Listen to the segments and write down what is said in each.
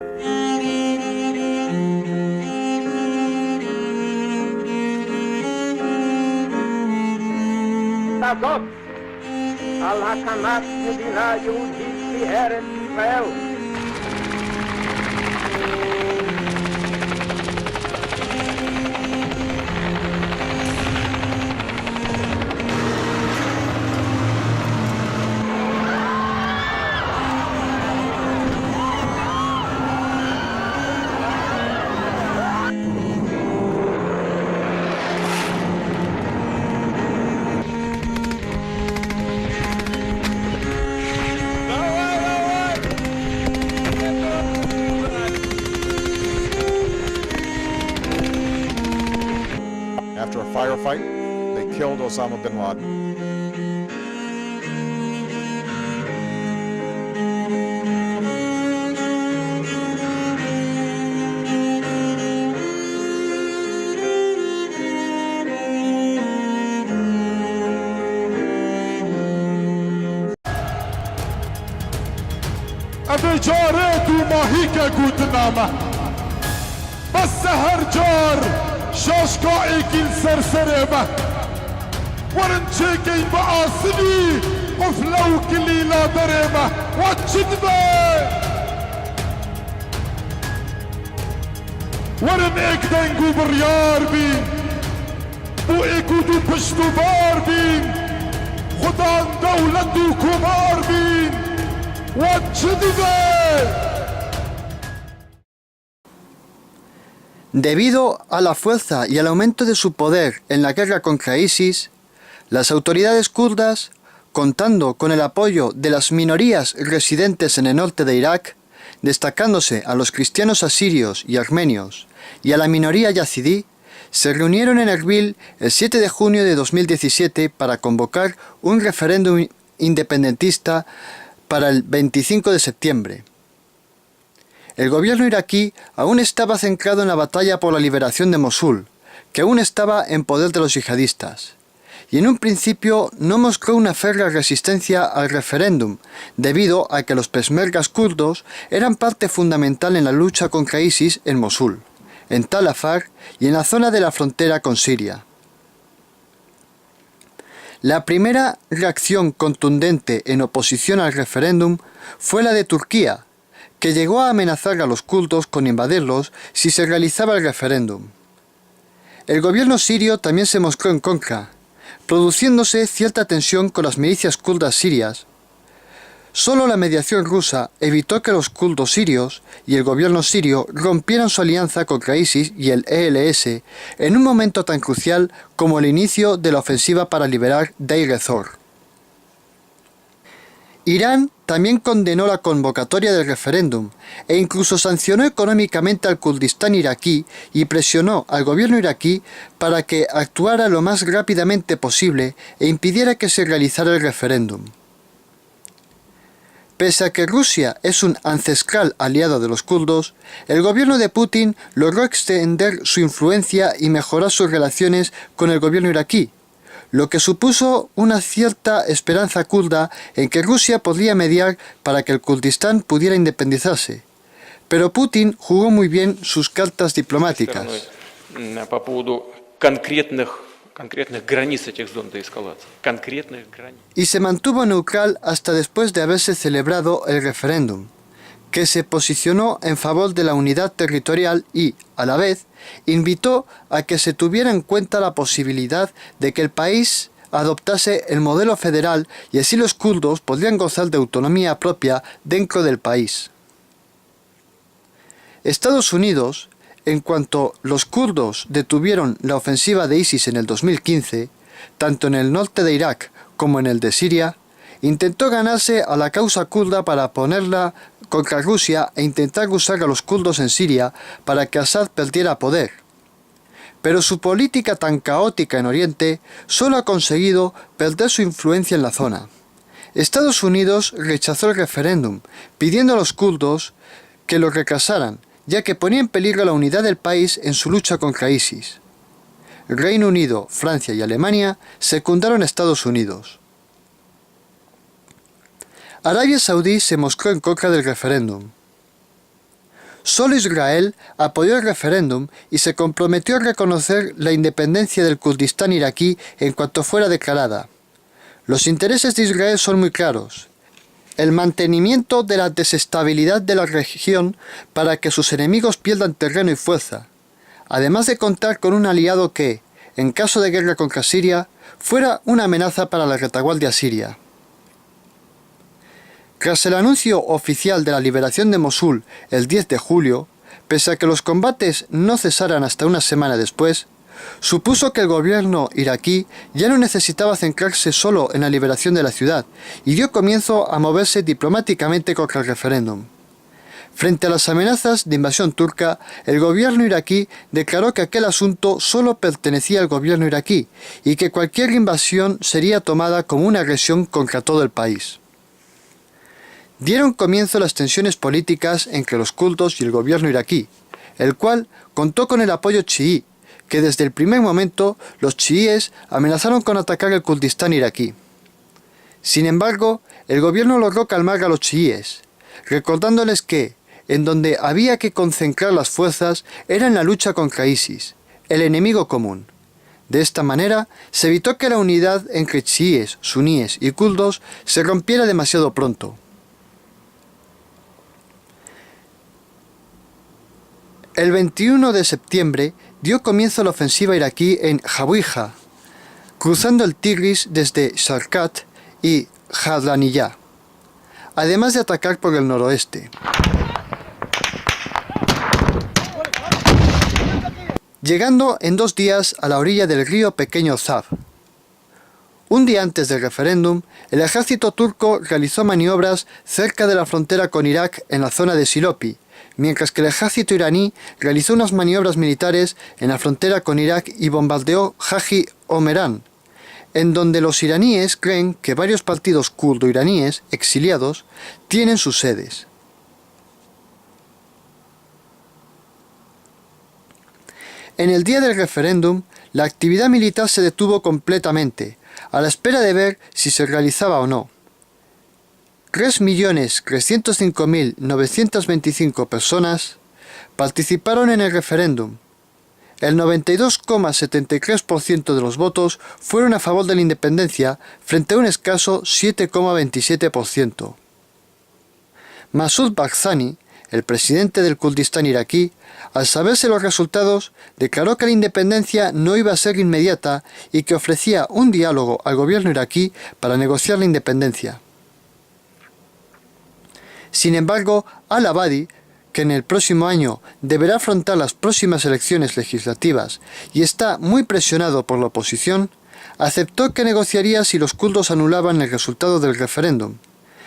הזאת על הקמת מדינה יהודית בארץ ישראל. After a firefight, they killed Osama bin Laden. أبي جارت وماهيك قوتنامة بس هر جار شاشقائي كل سرسرمة ورنشيكي بآسني وفلو كلي لا درمة واتشدبه ورن اكدنقو بريار بين بو اكودو پشتو بار بين خدان دولتو كمار بين Debido a la fuerza y al aumento de su poder en la guerra contra ISIS, las autoridades kurdas, contando con el apoyo de las minorías residentes en el norte de Irak, destacándose a los cristianos asirios y armenios y a la minoría yazidí, se reunieron en Erbil el 7 de junio de 2017 para convocar un referéndum independentista para el 25 de septiembre. El gobierno iraquí aún estaba centrado en la batalla por la liberación de Mosul, que aún estaba en poder de los yihadistas, y en un principio no mostró una férrea resistencia al referéndum, debido a que los peshmergas kurdos eran parte fundamental en la lucha contra ISIS en Mosul, en Tal Afar y en la zona de la frontera con Siria. La primera reacción contundente en oposición al referéndum fue la de Turquía, que llegó a amenazar a los kurdos con invadirlos si se realizaba el referéndum. El gobierno sirio también se mostró en contra, produciéndose cierta tensión con las milicias kurdas sirias. Solo la mediación rusa evitó que los kurdos sirios y el gobierno sirio rompieran su alianza contra ISIS y el ELS en un momento tan crucial como el inicio de la ofensiva para liberar Deir ez-Zor. Irán también condenó la convocatoria del referéndum e incluso sancionó económicamente al Kurdistán iraquí y presionó al gobierno iraquí para que actuara lo más rápidamente posible e impidiera que se realizara el referéndum. Pese a que Rusia es un ancestral aliado de los kurdos, el gobierno de Putin logró extender su influencia y mejorar sus relaciones con el gobierno iraquí, lo que supuso una cierta esperanza kurda en que Rusia podría mediar para que el Kurdistán pudiera independizarse. Pero Putin jugó muy bien sus cartas diplomáticas. Y se mantuvo neutral hasta después de haberse celebrado el referéndum, que se posicionó en favor de la unidad territorial y, a la vez, invitó a que se tuviera en cuenta la posibilidad de que el país adoptase el modelo federal y así los kurdos podrían gozar de autonomía propia dentro del país. Estados Unidos, en cuanto los kurdos detuvieron la ofensiva de ISIS en el 2015, tanto en el norte de Irak como en el de Siria, intentó ganarse a la causa kurda para ponerla contra Rusia e intentar usar a los kurdos en Siria para que Assad perdiera poder. Pero su política tan caótica en Oriente solo ha conseguido perder su influencia en la zona. Estados Unidos rechazó el referéndum, pidiendo a los kurdos que lo retrasaran, ya que ponía en peligro la unidad del país en su lucha contra ISIS. Reino Unido, Francia y Alemania secundaron a Estados Unidos. Arabia Saudí se mostró en contra del referéndum. Solo Israel apoyó el referéndum y se comprometió a reconocer la independencia del Kurdistán iraquí en cuanto fuera declarada. Los intereses de Israel son muy claros: el mantenimiento de la desestabilidad de la región para que sus enemigos pierdan terreno y fuerza, además de contar con un aliado que, en caso de guerra contra Siria, fuera una amenaza para la retaguardia siria. Tras el anuncio oficial de la liberación de Mosul el 10 de julio, pese a que los combates no cesaran hasta una semana después, supuso que el gobierno iraquí ya no necesitaba centrarse solo en la liberación de la ciudad y dio comienzo a moverse diplomáticamente contra el referéndum. Frente a las amenazas de invasión turca, el gobierno iraquí declaró que aquel asunto solo pertenecía al gobierno iraquí y que cualquier invasión sería tomada como una agresión contra todo el país. Dieron comienzo las tensiones políticas entre los kurdos y el gobierno iraquí, el cual contó con el apoyo chií, que desde el primer momento los chiíes amenazaron con atacar el Kurdistán iraquí. Sin embargo, el gobierno logró calmar a los chiíes, recordándoles que, en donde había que concentrar las fuerzas era en la lucha contra ISIS, el enemigo común. De esta manera, se evitó que la unidad entre chiíes, suníes y kurdos se rompiera demasiado pronto. El 21 de septiembre dio comienzo la ofensiva iraquí en Jawija, cruzando el Tigris desde Sharqat y Jadlaniyah, además de atacar por el noroeste. Llegando en 2 días a la orilla del río Pequeño Zab. Un día antes del referéndum, el ejército turco realizó maniobras cerca de la frontera con Irak en la zona de Silopi, mientras que el ejército iraní realizó unas maniobras militares en la frontera con Irak y bombardeó Haji Omeran, en donde los iraníes creen que varios partidos kurdo-iraníes exiliados tienen sus sedes. En el día del referéndum, la actividad militar se detuvo completamente, a la espera de ver si se realizaba o no. 3.305.925 personas participaron en el referéndum. El 92,73% de los votos fueron a favor de la independencia frente a un escaso 7,27%. Masoud Barzani, el presidente del Kurdistán iraquí, al saberse los resultados, declaró que la independencia no iba a ser inmediata y que ofrecía un diálogo al gobierno iraquí para negociar la independencia. Sin embargo, al-Abadi, que en el próximo año deberá afrontar las próximas elecciones legislativas y está muy presionado por la oposición, aceptó que negociaría si los kurdos anulaban el resultado del referéndum.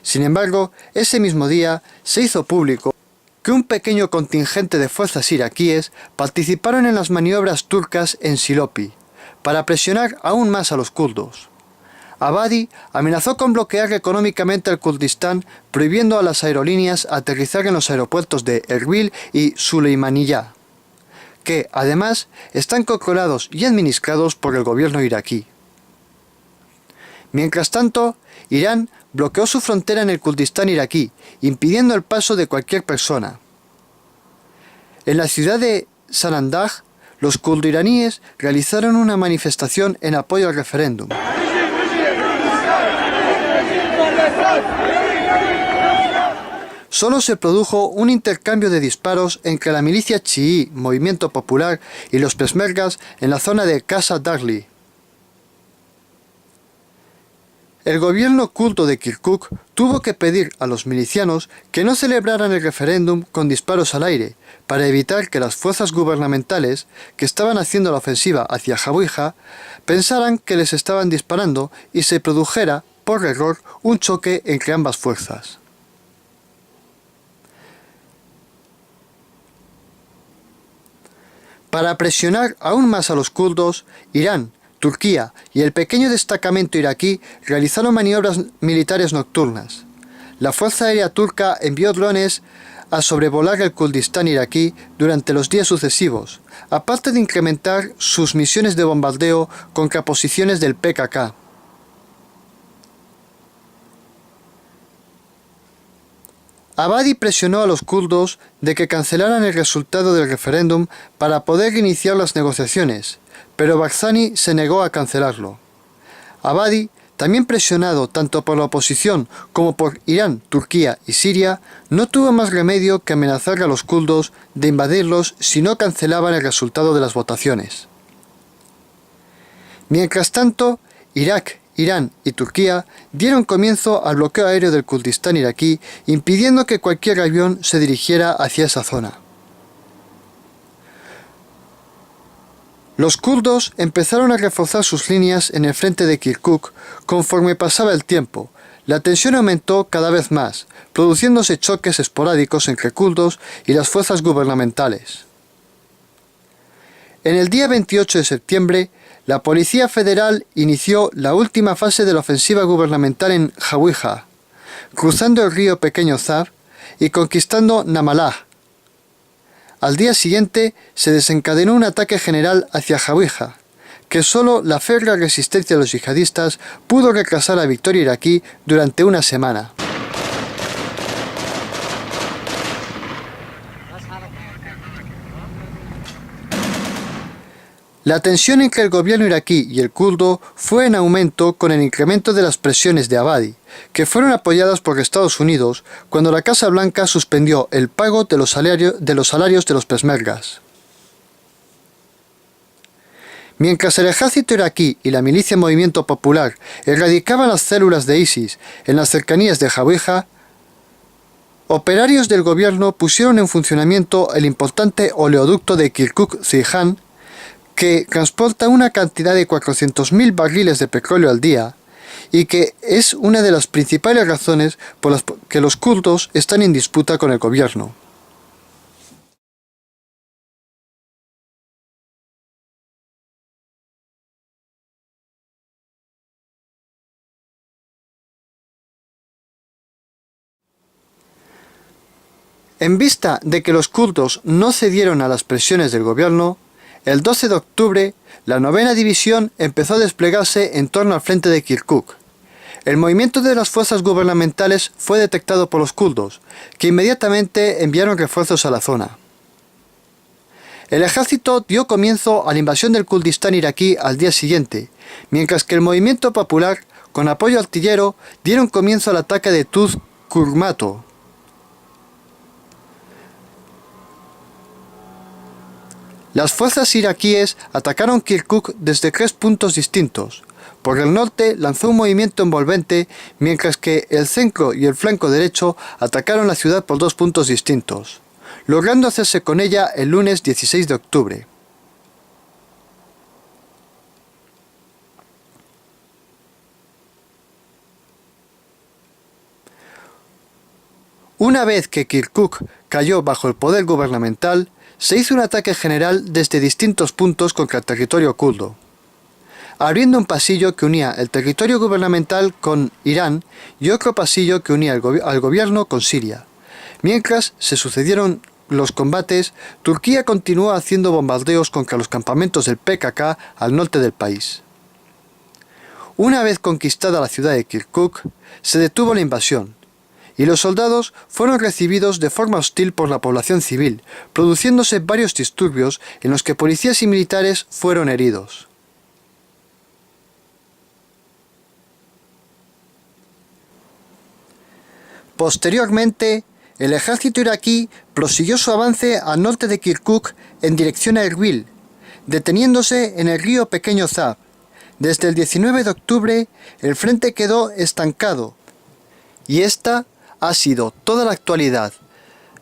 Sin embargo, ese mismo día se hizo público que un pequeño contingente de fuerzas iraquíes participaron en las maniobras turcas en Silopi, para presionar aún más a los kurdos. Abadi amenazó con bloquear económicamente al Kurdistán, prohibiendo a las aerolíneas aterrizar en los aeropuertos de Erbil y Suleimaniyah, que además están controlados y administrados por el gobierno iraquí. Mientras tanto, Irán bloqueó su frontera en el Kurdistán iraquí, impidiendo el paso de cualquier persona. En la ciudad de Sanandaj, los kurdo-iraníes realizaron una manifestación en apoyo al referéndum. Solo se produjo un intercambio de disparos entre la milicia chií Movimiento Popular y los peshmergas en la zona de Casa Darli. El gobierno kurdo de Kirkuk tuvo que pedir a los milicianos que no celebraran el referéndum con disparos al aire, para evitar que las fuerzas gubernamentales que estaban haciendo la ofensiva hacia Jawija pensaran que les estaban disparando y se produjera, por error, un choque entre ambas fuerzas. Para presionar aún más a los kurdos, Irán, Turquía y el pequeño destacamento iraquí realizaron maniobras militares nocturnas. La Fuerza Aérea Turca envió drones a sobrevolar el Kurdistán iraquí durante los días sucesivos, aparte de incrementar sus misiones de bombardeo contra posiciones del PKK. Abadi presionó a los kurdos de que cancelaran el resultado del referéndum para poder iniciar las negociaciones, pero Barzani se negó a cancelarlo. Abadi, también presionado tanto por la oposición como por Irán, Turquía y Siria, no tuvo más remedio que amenazar a los kurdos de invadirlos si no cancelaban el resultado de las votaciones. Mientras tanto, Irak, Irán y Turquía dieron comienzo al bloqueo aéreo del Kurdistán iraquí, impidiendo que cualquier avión se dirigiera hacia esa zona. Los kurdos empezaron a reforzar sus líneas en el frente de Kirkuk conforme pasaba el tiempo. La tensión aumentó cada vez más, produciéndose choques esporádicos entre kurdos y las fuerzas gubernamentales. En el día 28 de septiembre, la Policía Federal inició la última fase de la ofensiva gubernamental en Jawija, cruzando el río Pequeño Zab y conquistando Namalah. Al día siguiente se desencadenó un ataque general hacia Jawija, que solo la férrea resistencia de los yihadistas pudo retrasar la victoria iraquí durante una semana. La tensión entre el gobierno iraquí y el kurdo fue en aumento con el incremento de las presiones de Abadi, que fueron apoyadas por Estados Unidos cuando la Casa Blanca suspendió el pago de los salarios de los peshmergas. Mientras el ejército iraquí y la milicia Movimiento Popular erradicaban las células de ISIS en las cercanías de Jawija, operarios del gobierno pusieron en funcionamiento el importante oleoducto de Kirkuk-Ceyhan, que transporta una cantidad de 400.000 barriles de petróleo al día y que es una de las principales razones por las que los kurdos están en disputa con el gobierno. En vista de que los kurdos no cedieron a las presiones del gobierno, el 12 de octubre, la 9ª División empezó a desplegarse en torno al frente de Kirkuk. El movimiento de las fuerzas gubernamentales fue detectado por los kurdos, que inmediatamente enviaron refuerzos a la zona. El ejército dio comienzo a la invasión del Kurdistán iraquí al día siguiente, mientras que el movimiento popular, con apoyo artillero, dieron comienzo al ataque de Tuz Kurmato. Las fuerzas iraquíes atacaron Kirkuk desde 3 puntos distintos. Por el norte lanzó un movimiento envolvente, mientras que el centro y el flanco derecho atacaron la ciudad por 2 puntos distintos, logrando hacerse con ella el lunes 16 de octubre. Una vez que Kirkuk cayó bajo el poder gubernamental, se hizo un ataque general desde distintos puntos contra el territorio kurdo, abriendo un pasillo que unía el territorio gubernamental con Irán y otro pasillo que unía al gobierno con Siria. Mientras se sucedieron los combates, Turquía continuó haciendo bombardeos contra los campamentos del PKK al norte del país. Una vez conquistada la ciudad de Kirkuk, se detuvo la invasión, y los soldados fueron recibidos de forma hostil por la población civil, produciéndose varios disturbios en los que policías y militares fueron heridos. Posteriormente, el ejército iraquí prosiguió su avance al norte de Kirkuk en dirección a Erbil, deteniéndose en el río Pequeño Zab. Desde el 19 de octubre, el frente quedó estancado, y esta ha sido toda la actualidad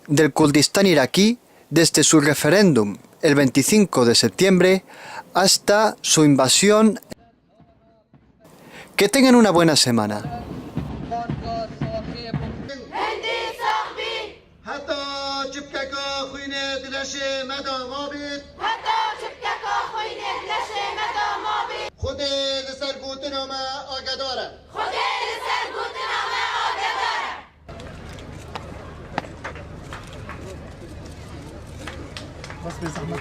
del Kurdistán iraquí desde su referéndum el 25 de septiembre hasta su invasión. Que tengan una buena semana. بس بزحمة